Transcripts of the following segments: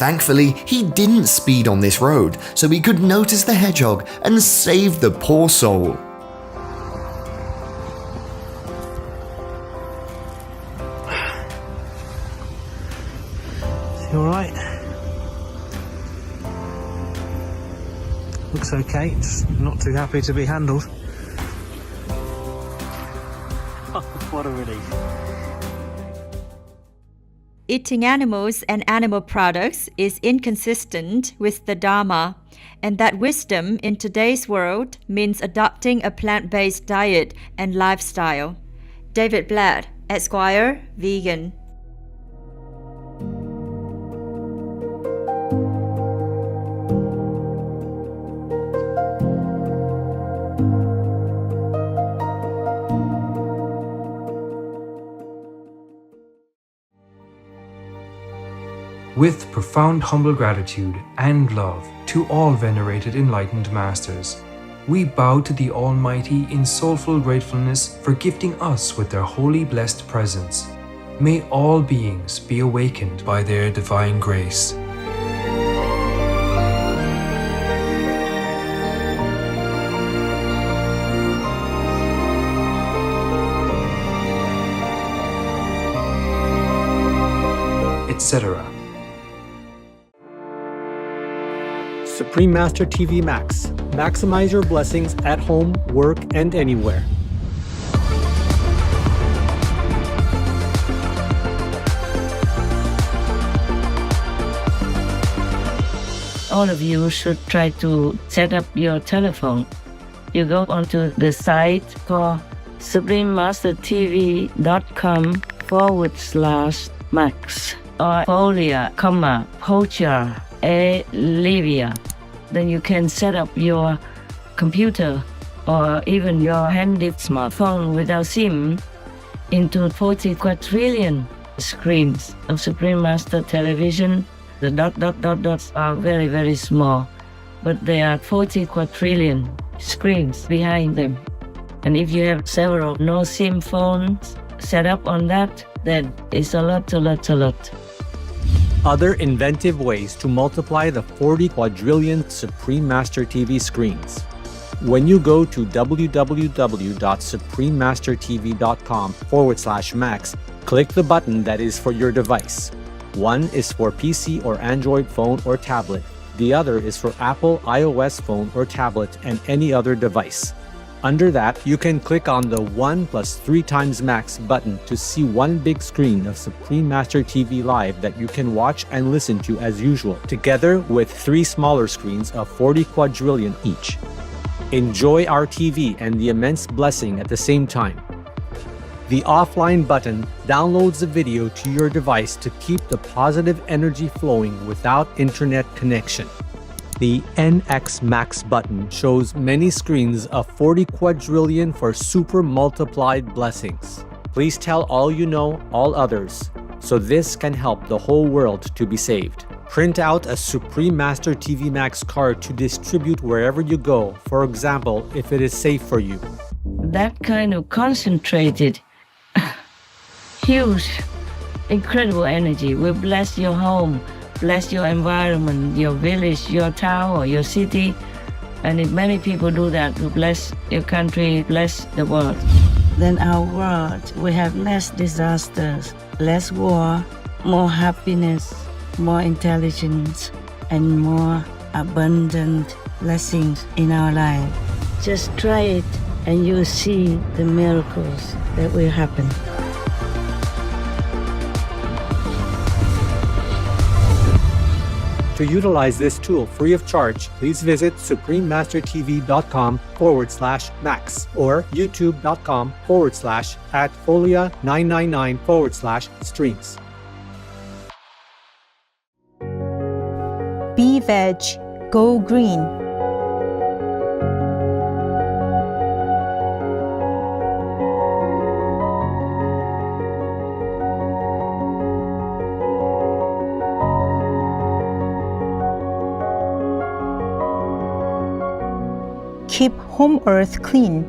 Thankfully, he didn't speed on this road, so he could notice the hedgehog and save the poor soul. Is he alright? Looks okay, just not too happy to be handled. What a relief. Eating animals and animal products is inconsistent with the Dharma, and that wisdom in today's world means adopting a plant-based diet and lifestyle. David Blatt, Esquire, Vegan. With profound humble gratitude and love to all venerated enlightened masters, we bow to the Almighty in soulful gratefulness for gifting us with their holy blessed presence. May all beings be awakened by their divine grace. Etc. Supreme Master TV Max. Maximize your blessings at home, work, and anywhere. All of you should try to set up your telephone. You go onto the site called suprememastertv.com/max or folia, poacher, Livia. Then you can set up your computer or even your handy smartphone without SIM into 40 quadrillion screens of Supreme Master Television. The dots are very, very small, but there are 40 quadrillion screens behind them. And if you have several no SIM phones set up on that, then it's a lot. Other inventive ways to multiply the 40 quadrillion Supreme Master TV screens. When you go to www.suprememastertv.com/max, click the button that is for your device. One is for PC or Android phone or tablet. The other is for Apple iOS phone or tablet and any other device. Under that, you can click on the 1+3 max button to see one big screen of Supreme Master TV Live that you can watch and listen to as usual, together with 3 smaller screens of 40 quadrillion each. Enjoy our TV and the immense blessing at the same time. The offline button downloads the video to your device to keep the positive energy flowing without internet connection. The NX Max button shows many screens of 40 quadrillion for super multiplied blessings. Please tell all you know, all others, so this can help the whole world to be saved. Print out a Supreme Master TV Max card to distribute wherever you go, for example, if it is safe for you. That kind of concentrated, huge, incredible energy will bless your home, bless your environment, your village, your town, or your city. And if many people do that, to bless your country, bless the world. Then our world will have less disasters, less war, more happiness, more intelligence, and more abundant blessings in our life. Just try it and you'll see the miracles that will happen. To utilize this tool free of charge, please visit suprememastertv.com/max or youtube.com/@folia999/streams. Be veg, go green. Keep home earth clean.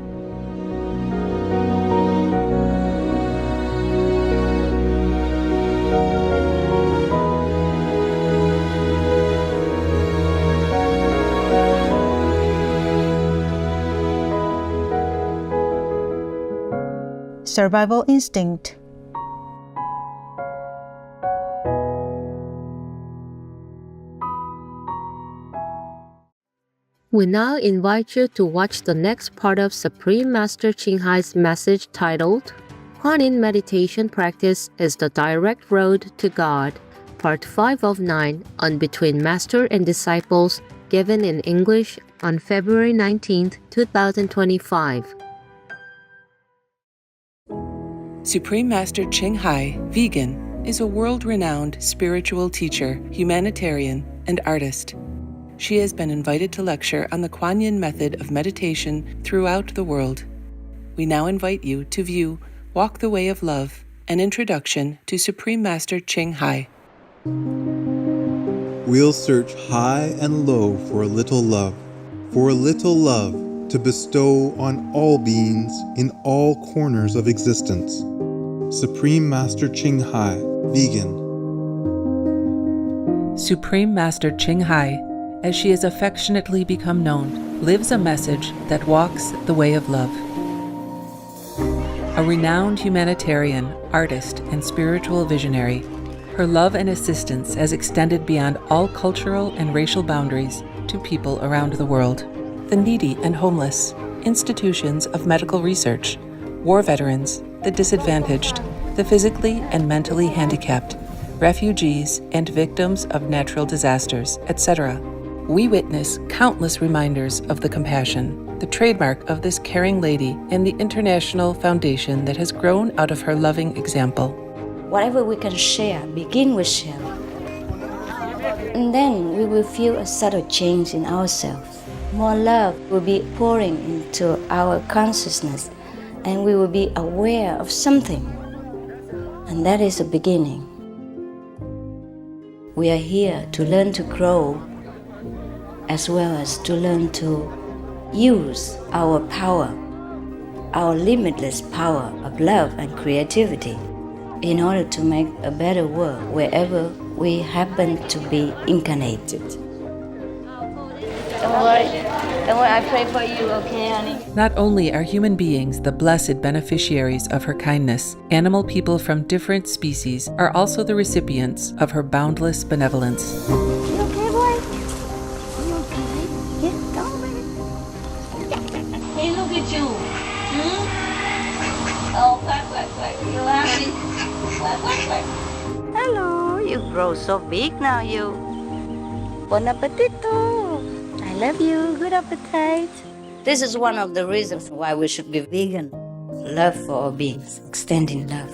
survival instinct. We now invite you to watch the next part of Supreme Master Ching Hai's message titled, Guanyin Meditation Practice is the Direct Road to God, Part 5 of 9 on Between Master and Disciples, given in English on February 19, 2025. Supreme Master Ching Hai, vegan, is a world-renowned spiritual teacher, humanitarian, and artist. She has been invited to lecture on the Guanyin method of meditation throughout the world. We now invite you to view Walk the Way of Love, an introduction to Supreme Master Ching Hai. We'll search high and low for a little love to bestow on all beings in all corners of existence. Supreme Master Ching Hai, vegan. Supreme Master Ching Hai, as she has affectionately become known, lives a message that walks the way of love. A renowned humanitarian, artist, and spiritual visionary, her love and assistance has extended beyond all cultural and racial boundaries to people around the world. The needy and homeless, institutions of medical research, war veterans, the disadvantaged, the physically and mentally handicapped, refugees and victims of natural disasters, etc. We witness countless reminders of the compassion, the trademark of this caring lady and the international foundation that has grown out of her loving example. Whatever we can share, begin with sharing. And then we will feel a subtle change in ourselves. More love will be pouring into our consciousness, and we will be aware of something. And that is a beginning. We are here to learn to grow, as well as to learn to use our power, our limitless power of love and creativity, in order to make a better world wherever we happen to be incarnated. Don't worry, I pray for you, okay, honey? Not only are human beings the blessed beneficiaries of her kindness, animal people from different species are also the recipients of her boundless benevolence. You okay, boy? You okay? Yeah, come on. Hey, look at you. Oh, quack. You happy? Quack. Hello, you grow so big now, you. Bon appetito. I love you. Good appetite. This is one of the reasons why we should be vegan. Love for all beings, extending love.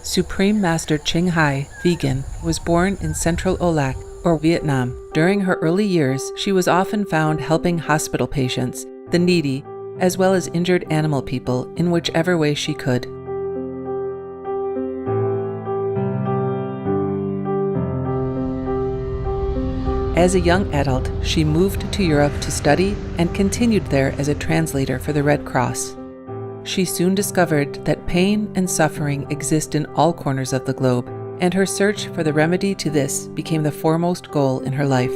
Supreme Master Ching Hai, vegan, was born in Central Olac, or Vietnam. During her early years, she was often found helping hospital patients, the needy, as well as injured animal people in whichever way she could. As a young adult, she moved to Europe to study and continued there as a translator for the Red Cross. She soon discovered that pain and suffering exist in all corners of the globe, and her search for the remedy to this became the foremost goal in her life.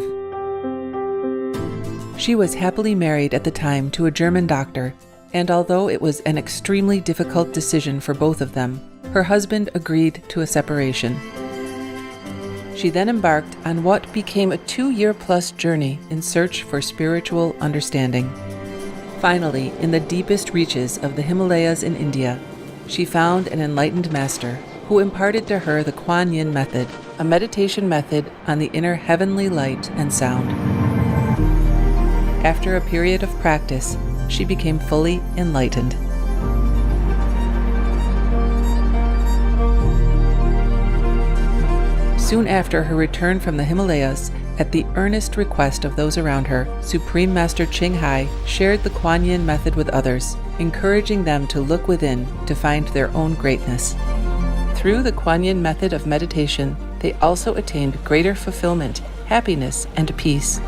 She was happily married at the time to a German doctor, and although it was an extremely difficult decision for both of them, her husband agreed to a separation. She then embarked on what became a 2-year-plus journey in search for spiritual understanding. Finally, in the deepest reaches of the Himalayas in India, she found an enlightened master who imparted to her the Guanyin method, a meditation method on the inner heavenly light and sound. After a period of practice, she became fully enlightened. Soon after her return from the Himalayas, at the earnest request of those around her, Supreme Master Ching Hai shared the Guanyin method with others, encouraging them to look within to find their own greatness. Through the Guanyin method of meditation, they also attained greater fulfillment, happiness, and peace.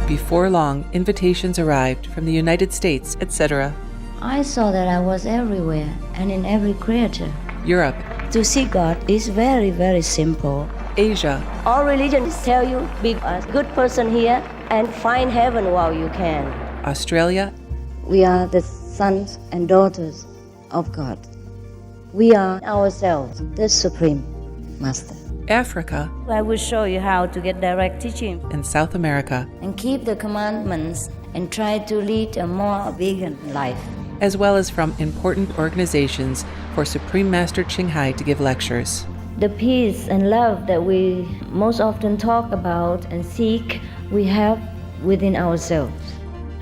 Before long, invitations arrived from the United States, etc. I saw that I was everywhere and in every creature. Europe, To see God is very, very simple. Asia, All religions tell you, be a good person here and find heaven while you can. Australia, We are the sons and daughters of God. We are ourselves the Supreme Master. Africa, I will show you how to get direct teaching and South America, and keep the commandments and try to lead a more vegan life. as well as from important organizations for Supreme Master Ching Hai to give lectures. The peace and love that we most often talk about and seek, we have within ourselves.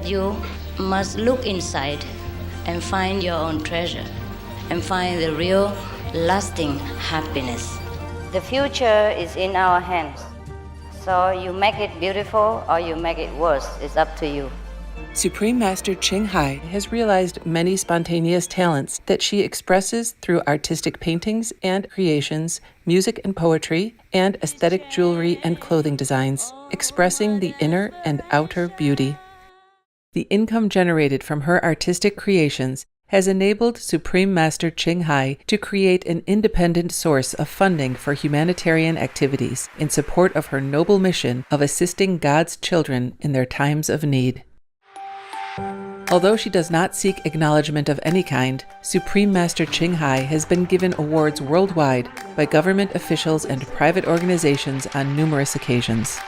You must look inside and find your own treasure and find the real lasting happiness. The future is in our hands. So you make it beautiful or you make it worse. It's up to you. Supreme Master Ching Hai has realized many spontaneous talents that she expresses through artistic paintings and creations, music and poetry, and aesthetic jewelry and clothing designs, expressing the inner and outer beauty. The income generated from her artistic creations has enabled Supreme Master Ching Hai to create an independent source of funding for humanitarian activities in support of her noble mission of assisting God's children in their times of need. Although she does not seek acknowledgement of any kind, Supreme Master Ching Hai has been given awards worldwide by government officials and private organizations on numerous occasions.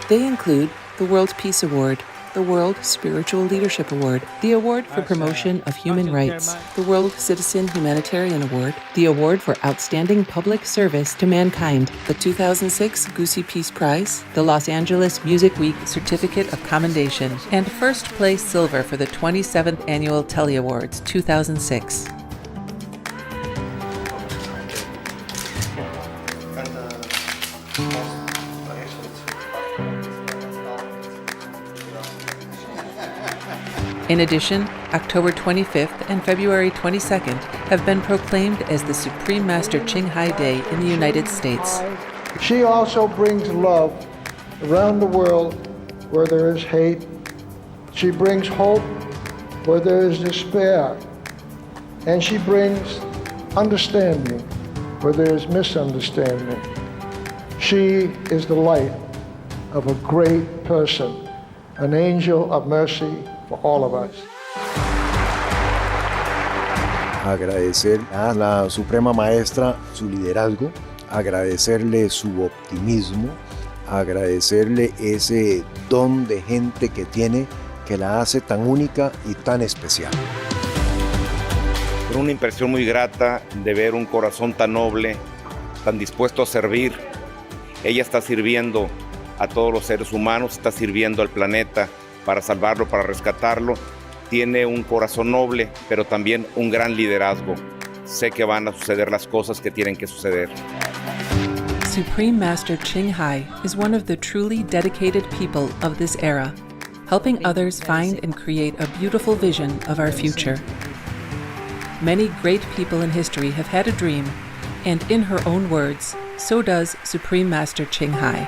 They include the World Peace Award, the World Spiritual Leadership Award, the Award for Promotion of Human Rights, the World Citizen Humanitarian Award, the Award for Outstanding Public Service to Mankind, the 2006 Goosey Peace Prize, the Los Angeles Music Week Certificate of Commendation, and first place silver for the 27th Annual Telly Awards 2006. In addition, October 25th and February 22nd have been proclaimed as the Supreme Master Ching Hai Day in the United States. She also brings love around the world where there is hate. She brings hope where there is despair. And she brings understanding where there is misunderstanding. She is the light of a great person, an angel of mercy for all of us. Agradecer a la Suprema Maestra su liderazgo, agradecerle su optimismo, agradecerle ese don de gente que tiene que la hace tan única y tan especial. Una impresión muy grata de ver un corazón tan noble, tan dispuesto a servir. Ella está sirviendo a todos los seres humanos, está sirviendo al planeta para salvarlo, para rescatarlo. Tiene un corazón noble, pero también un gran liderazgo. Sé que van a suceder las cosas que tienen que suceder. Supreme Master Ching Hai is one of the truly dedicated people of this era, helping others find and create a beautiful vision of our future. Many great people in history have had a dream, and in her own words, so does Supreme Master Ching Hai.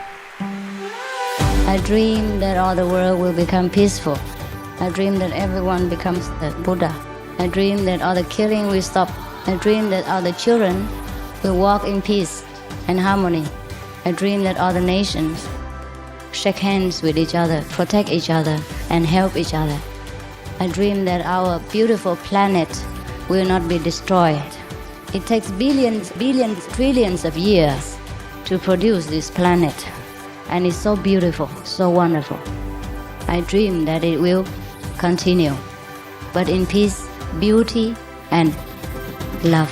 I dream that all the world will become peaceful. I dream that everyone becomes the Buddha. I dream that all the killing will stop. I dream that all the children will walk in peace and harmony. I dream that all the nations shake hands with each other, protect each other, and help each other. I dream that our beautiful planet will not be destroyed. It takes billions, trillions of years to produce this planet. And it's so beautiful, so wonderful. I dream that it will continue, but in peace, beauty, and love.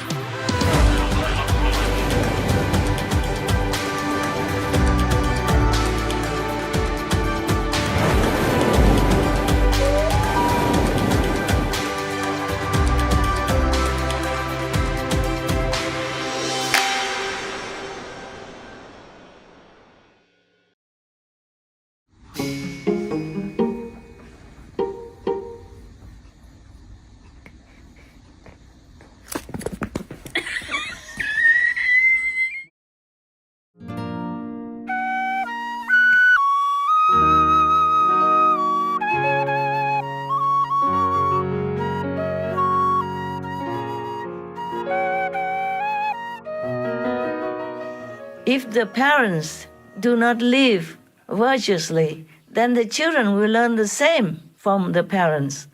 If the parents do not live virtuously, then the children will learn the same from the parents.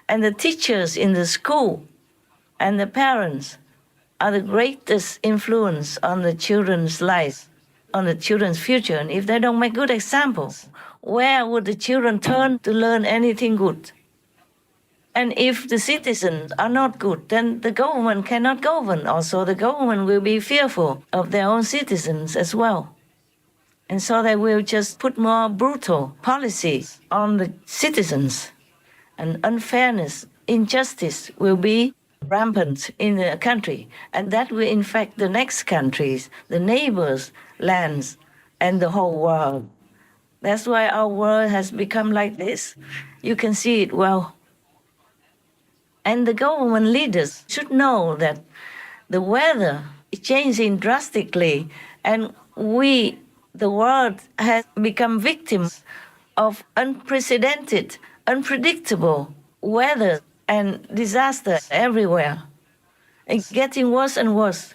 And the teachers in the school and the parents are the greatest influence on the children's lives, on the children's future. And if they don't make good examples, where would the children turn to learn anything good? And if the citizens are not good, then the government cannot govern. Also, the government will be fearful of their own citizens as well. And so they will just put more brutal policies on the citizens. And unfairness, injustice will be rampant in the country. And that will infect the next countries, the neighbors' lands, and the whole world. That's why our world has become like this. You can see it well. And the government leaders should know that the weather is changing drastically, and we, the world, has become victims of unprecedented, unpredictable weather and disaster everywhere. It's getting worse and worse.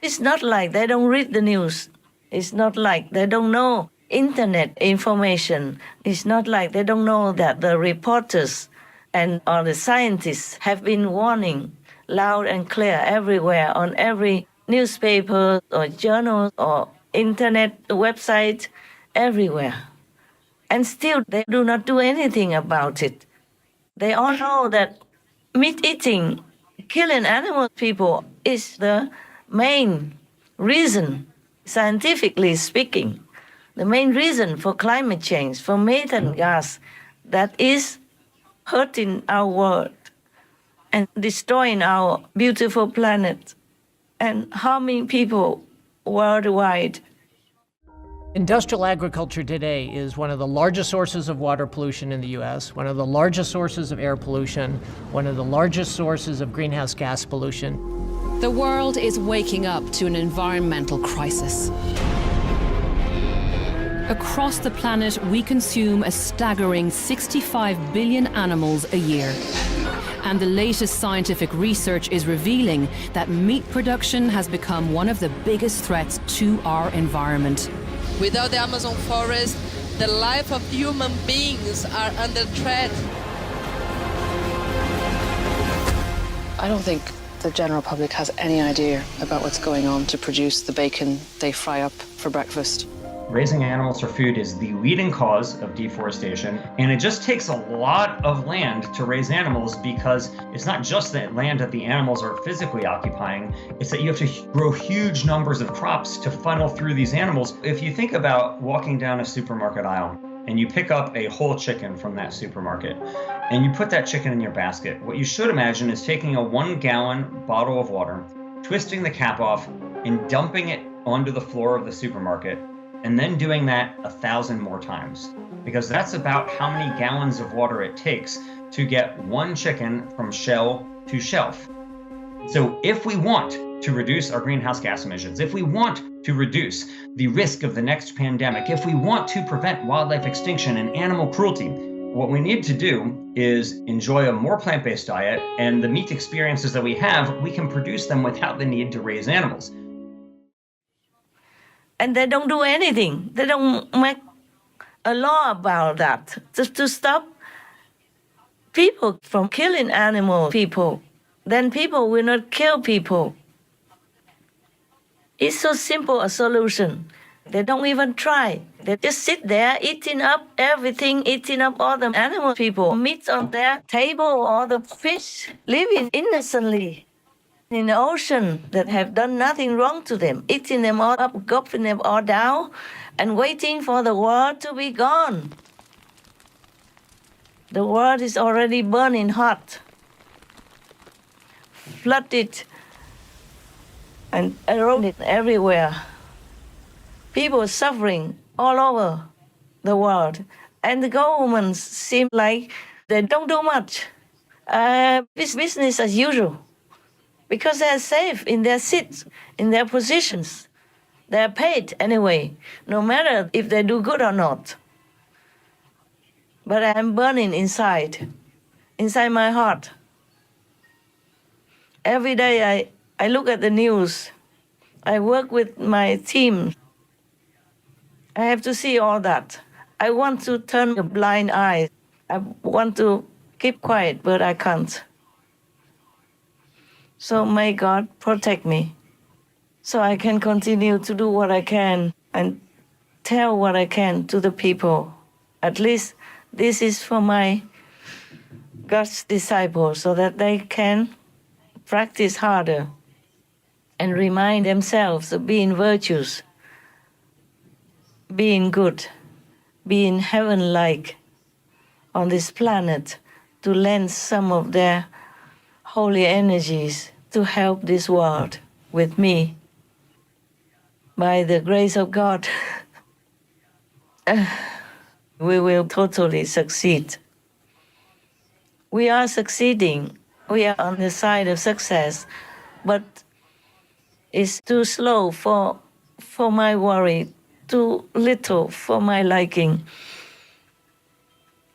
It's not like they don't read the news. It's not like they don't know internet information. It's not like they don't know that the reporters and all the scientists have been warning loud and clear everywhere on every newspaper or journal or internet website, everywhere. And still they do not do anything about it. They all know that meat eating, killing animal people is the main reason, scientifically speaking, the main reason for climate change, for methane gas that is hurting our world and destroying our beautiful planet and harming people worldwide. Industrial agriculture today is one of the largest sources of water pollution in the U.S., one of the largest sources of air pollution, one of the largest sources of greenhouse gas pollution. The world is waking up to an environmental crisis. Across the planet, we consume a staggering 65 billion animals a year. And the latest scientific research is revealing that meat production has become one of the biggest threats to our environment. Without the Amazon forest, the life of human beings are under threat. I don't think the general public has any idea about what's going on to produce the bacon they fry up for breakfast. Raising animals for food is the leading cause of deforestation, and it just takes a lot of land to raise animals because it's not just that land that the animals are physically occupying, it's that you have to grow huge numbers of crops to funnel through these animals. If you think about walking down a supermarket aisle and you pick up a whole chicken from that supermarket and you put that chicken in your basket, what you should imagine is taking a 1-gallon bottle of water, twisting the cap off, and dumping it onto the floor of the supermarket, and then doing that 1,000 more times, because that's about how many gallons of water it takes to get one chicken from shell to shelf. So if we want to reduce our greenhouse gas emissions, if we want to reduce the risk of the next pandemic, if we want to prevent wildlife extinction and animal cruelty, what we need to do is enjoy a more plant-based diet, and the meat experiences that we have, we can produce them without the need to raise animals. And they don't do anything. They don't make a law about that, just to stop people from killing animal people. Then people will not kill people. It's so simple a solution. They don't even try. They just sit there eating up everything, eating up all the animal people, meat on their table, all the fish, living innocently in the ocean that have done nothing wrong to them, eating them all up, gulping them all down, and waiting for the world to be gone. The world is already burning hot, flooded and eroded everywhere. People suffering all over the world, and the governments seem like they don't do much. It's business as usual. Because they're safe in their seats, in their positions. They're paid anyway, no matter if they do good or not. But I'm burning inside my heart. Every day I look at the news. I work with my team. I have to see all that. I want to turn a blind eye. I want to keep quiet, but I can't. So may God protect me so I can continue to do what I can and tell what I can to the people. At least this is for my God's disciples so that they can practice harder and remind themselves of being virtuous, being good, being heaven-like on this planet, to lend some of their holy energies to help this world with me. By the grace of God, we will totally succeed. We are succeeding. We are on the side of success, but it's too slow for my worry, too little for my liking.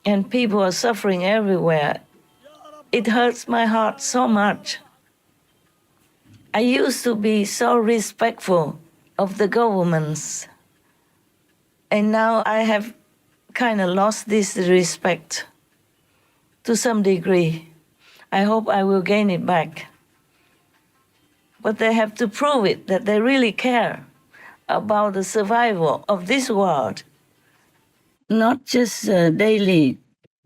And people are suffering everywhere. It hurts my heart so much. I used to be so respectful of the governments, and now I have kind of lost this respect to some degree. I hope I will gain it back. But they have to prove it, that they really care about the survival of this world. Not just daily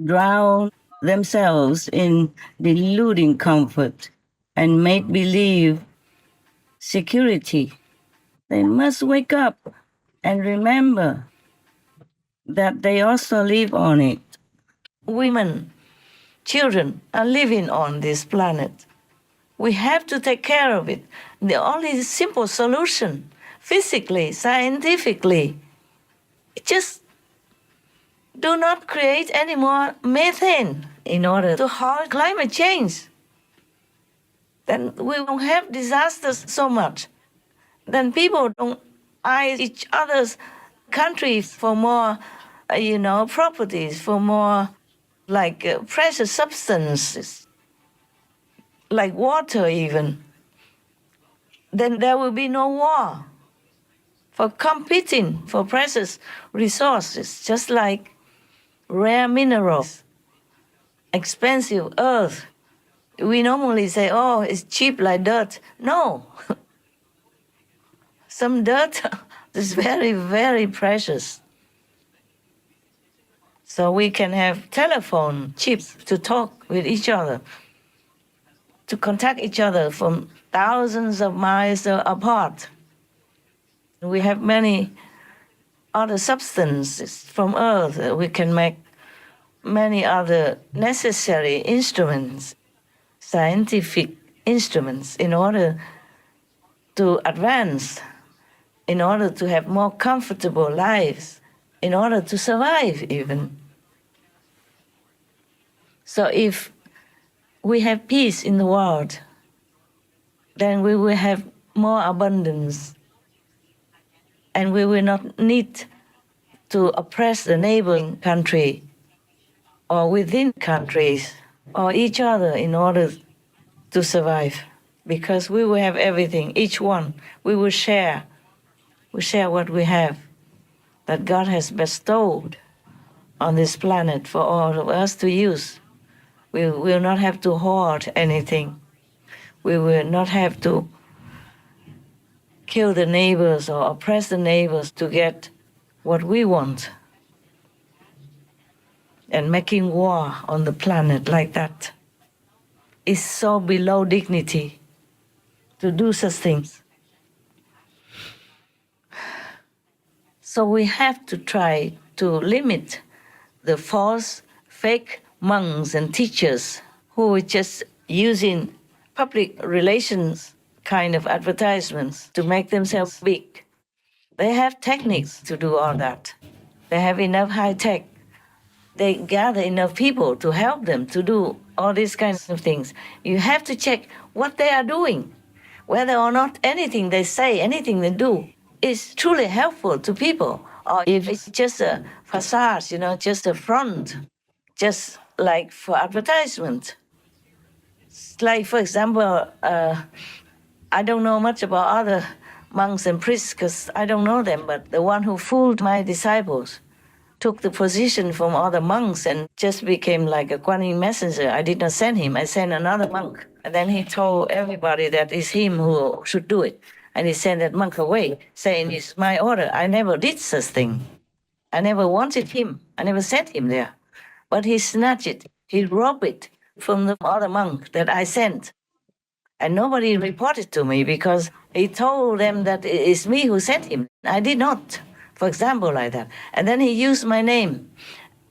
drown themselves in deluding comfort and make-believe security. They must wake up and remember that they also live on it. Women, children are living on this planet. We have to take care of it. The only simple solution, physically, scientifically, just do not create any more methane in order to halt climate change. Then we won't have disasters so much. Then people don't eye each other's country for more, properties, for more precious substances, like water even. Then there will be no war for competing for precious resources, just like rare minerals, expensive earth. We normally say, oh, it's cheap like dirt. No. Some dirt is very, very precious. So we can have telephone chips to talk with each other, to contact each other from thousands of miles apart. We have many other substances from Earth. We can make many other necessary instruments, scientific instruments, in order to advance, in order to have more comfortable lives, in order to survive even. So if we have peace in the world, then we will have more abundance, and we will not need to oppress the neighboring country or within countries or each other in order to survive, because we will have everything, each one. We will share. We share what we have that God has bestowed on this planet for all of us to use. We will not have to hoard anything. We will not have to kill the neighbors or oppress the neighbors to get what we want. And making war on the planet like that is so below dignity to do such things. So we have to try to limit the false, fake monks and teachers who are just using public relations kind of advertisements to make themselves big. They have techniques to do all that. They have enough high tech. They gather enough people to help them to do all these kinds of things. You have to check what they are doing, whether or not anything they say, anything they do is truly helpful to people, or if it's just a facade, just a front, just like for advertisement. Like, for example, I don't know much about other monks and priests, because I don't know them, but the one who fooled my disciples took the position from other monks and just became like a Guanyin messenger. I did not send him, I sent another monk. And then he told everybody that it's him who should do it. And he sent that monk away, saying, it's my order. I never did such thing. I never wanted him. I never sent him there. But he snatched it. He robbed it from the other monk that I sent. And nobody reported to me because he told them that it's me who sent him. I did not, for example, like that. And then he used my name.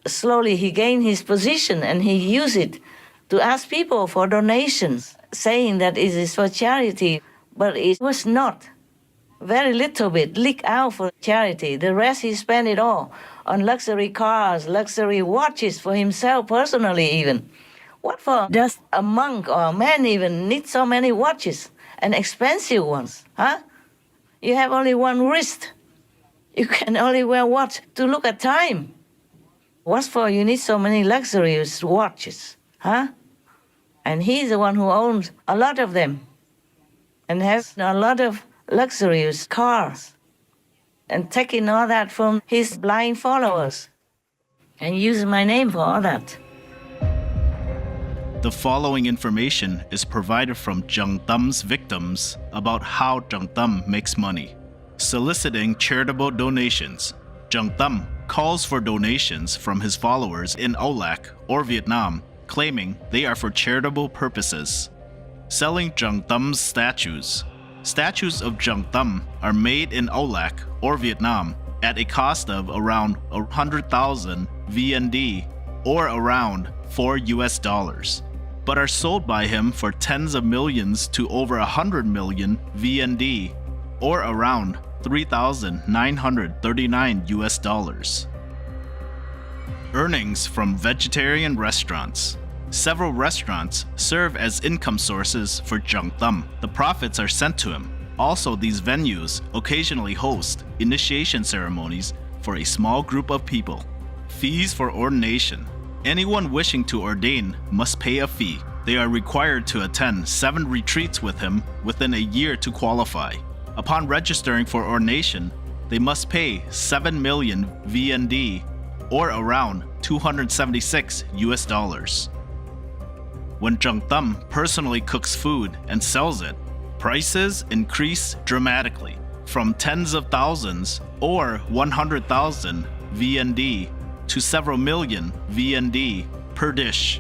Slowly he gained his position and he used it to ask people for donations, saying that it is for charity. But it was not. Very little bit leaked out for charity. The rest he spent it all on luxury cars, luxury watches for himself personally even. What for does a monk or a man even need so many watches and expensive ones, huh? You have only one wrist. You can only wear what? To look at time. What for you need so many luxurious watches, huh? And he's the one who owns a lot of them and has a lot of luxurious cars and taking all that from his blind followers and using my name for all that. The following information is provided from Zheng Dam's victims about how Zheng Dam makes money. Soliciting charitable donations, Zheng Dam calls for donations from his followers in Olac or Vietnam, claiming they are for charitable purposes. Selling Zheng Dam's statues. Statues of Zheng Dam are made in Olac or Vietnam at a cost of around 100,000 VND or around $4, but are sold by him for tens of millions to over 100 million VND or around $3,939. Earnings from vegetarian restaurants. Several restaurants serve as income sources for Zheng Dam. The profits are sent to him. Also, these venues occasionally host initiation ceremonies for a small group of people. Fees for ordination. Anyone wishing to ordain must pay a fee. They are required to attend 7 retreats with him within a year to qualify. Upon registering for ordination, they must pay 7 million VND or around $276. When Zheng Dam personally cooks food and sells it, prices increase dramatically from tens of thousands or 100,000 VND to several million VND per dish.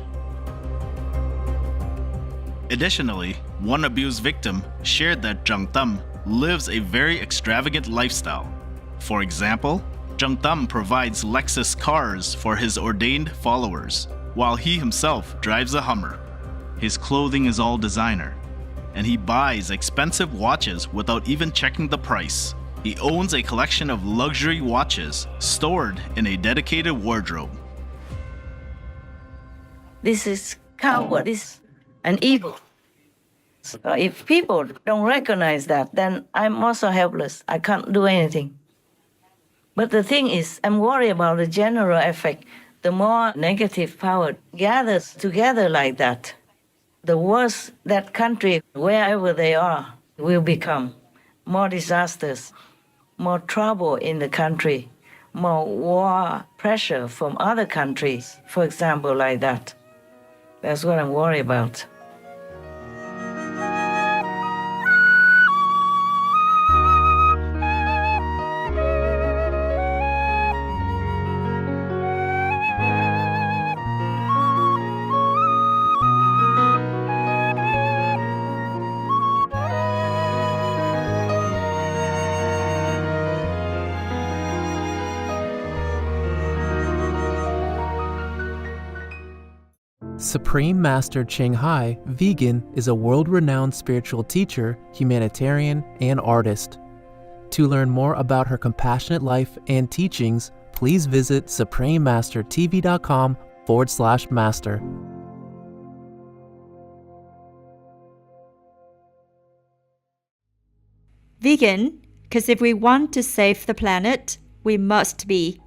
Additionally, one abused victim shared that Zheng Dam lives a very extravagant lifestyle. For example, Zheng Dam provides Lexus cars for his ordained followers, while he himself drives a Hummer. His clothing is all designer, and he buys expensive watches without even checking the price. He owns a collection of luxury watches stored in a dedicated wardrobe. This is cowardice and evil. So if people don't recognize that, then I'm also helpless. I can't do anything. But the thing is, I'm worried about the general effect. The more negative power gathers together like that, the worse that country, wherever they are, will become. More disasters, more trouble in the country, more war pressure from other countries, for example, like that. That's what I'm worried about. Supreme Master Ching Hai, vegan, is a world-renowned spiritual teacher, humanitarian, and artist. To learn more about her compassionate life and teachings, please visit suprememastertv.com/master. Vegan, because if we want to save the planet, we must be.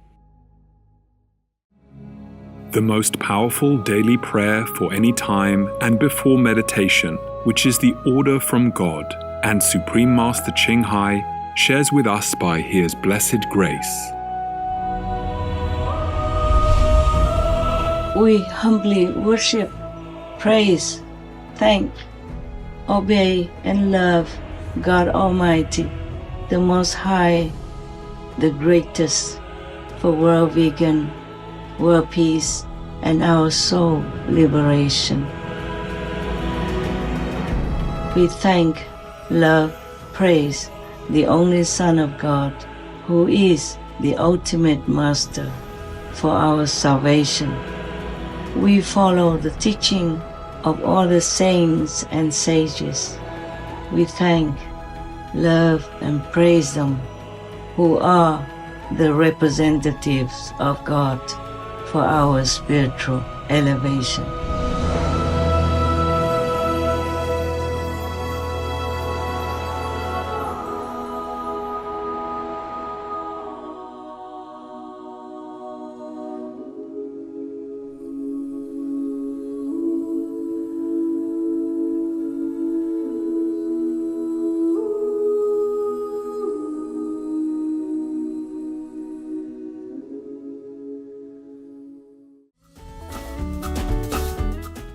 The most powerful daily prayer for any time and before meditation, which is the order from God, and Supreme Master Ching Hai shares with us by his blessed grace. We humbly worship, praise, thank, obey, and love God Almighty, the Most High, the greatest, for world vegan, world peace, and our soul liberation. We thank, love, praise the only Son of God, who is the ultimate Master for our salvation. We follow the teaching of all the saints and sages. We thank, love, and praise them, who are the representatives of God for our spiritual elevation.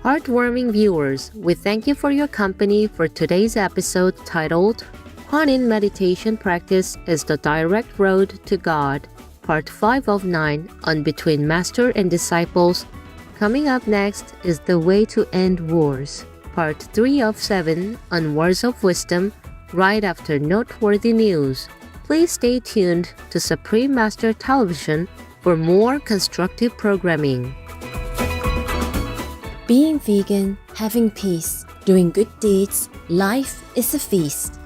Heartwarming viewers, we thank you for your company for today's episode titled Guanyin Meditation Practice is the Direct Road to God, Part 5 of 9 on Between Master and Disciples. Coming up next is The Way to End Wars, Part 3 of 7 on Words of Wisdom, right after noteworthy news. Please stay tuned to Supreme Master Television for more constructive programming. Being vegan, having peace, doing good deeds, life is a feast.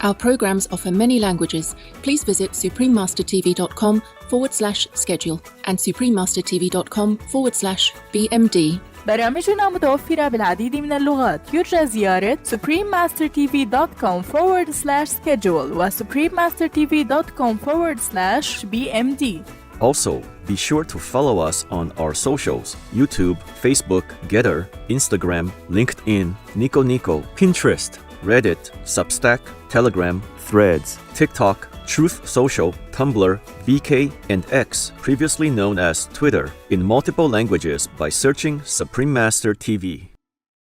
Our programs offer many languages. Please visit suprememastertv.com/schedule and suprememastertv.com/BMD. برامجنا متوفرة بالعديد من اللغات. يرجى زيارة suprememastertv.com/schedule و suprememastertv.com/BMD. Also, be sure to follow us on our socials: YouTube, Facebook, Getter, Instagram, LinkedIn, Nico Nico, Pinterest, Reddit, Substack, Telegram, Threads, TikTok, Truth Social, Tumblr, VK, and X, previously known as Twitter, in multiple languages by searching Supreme Master TV.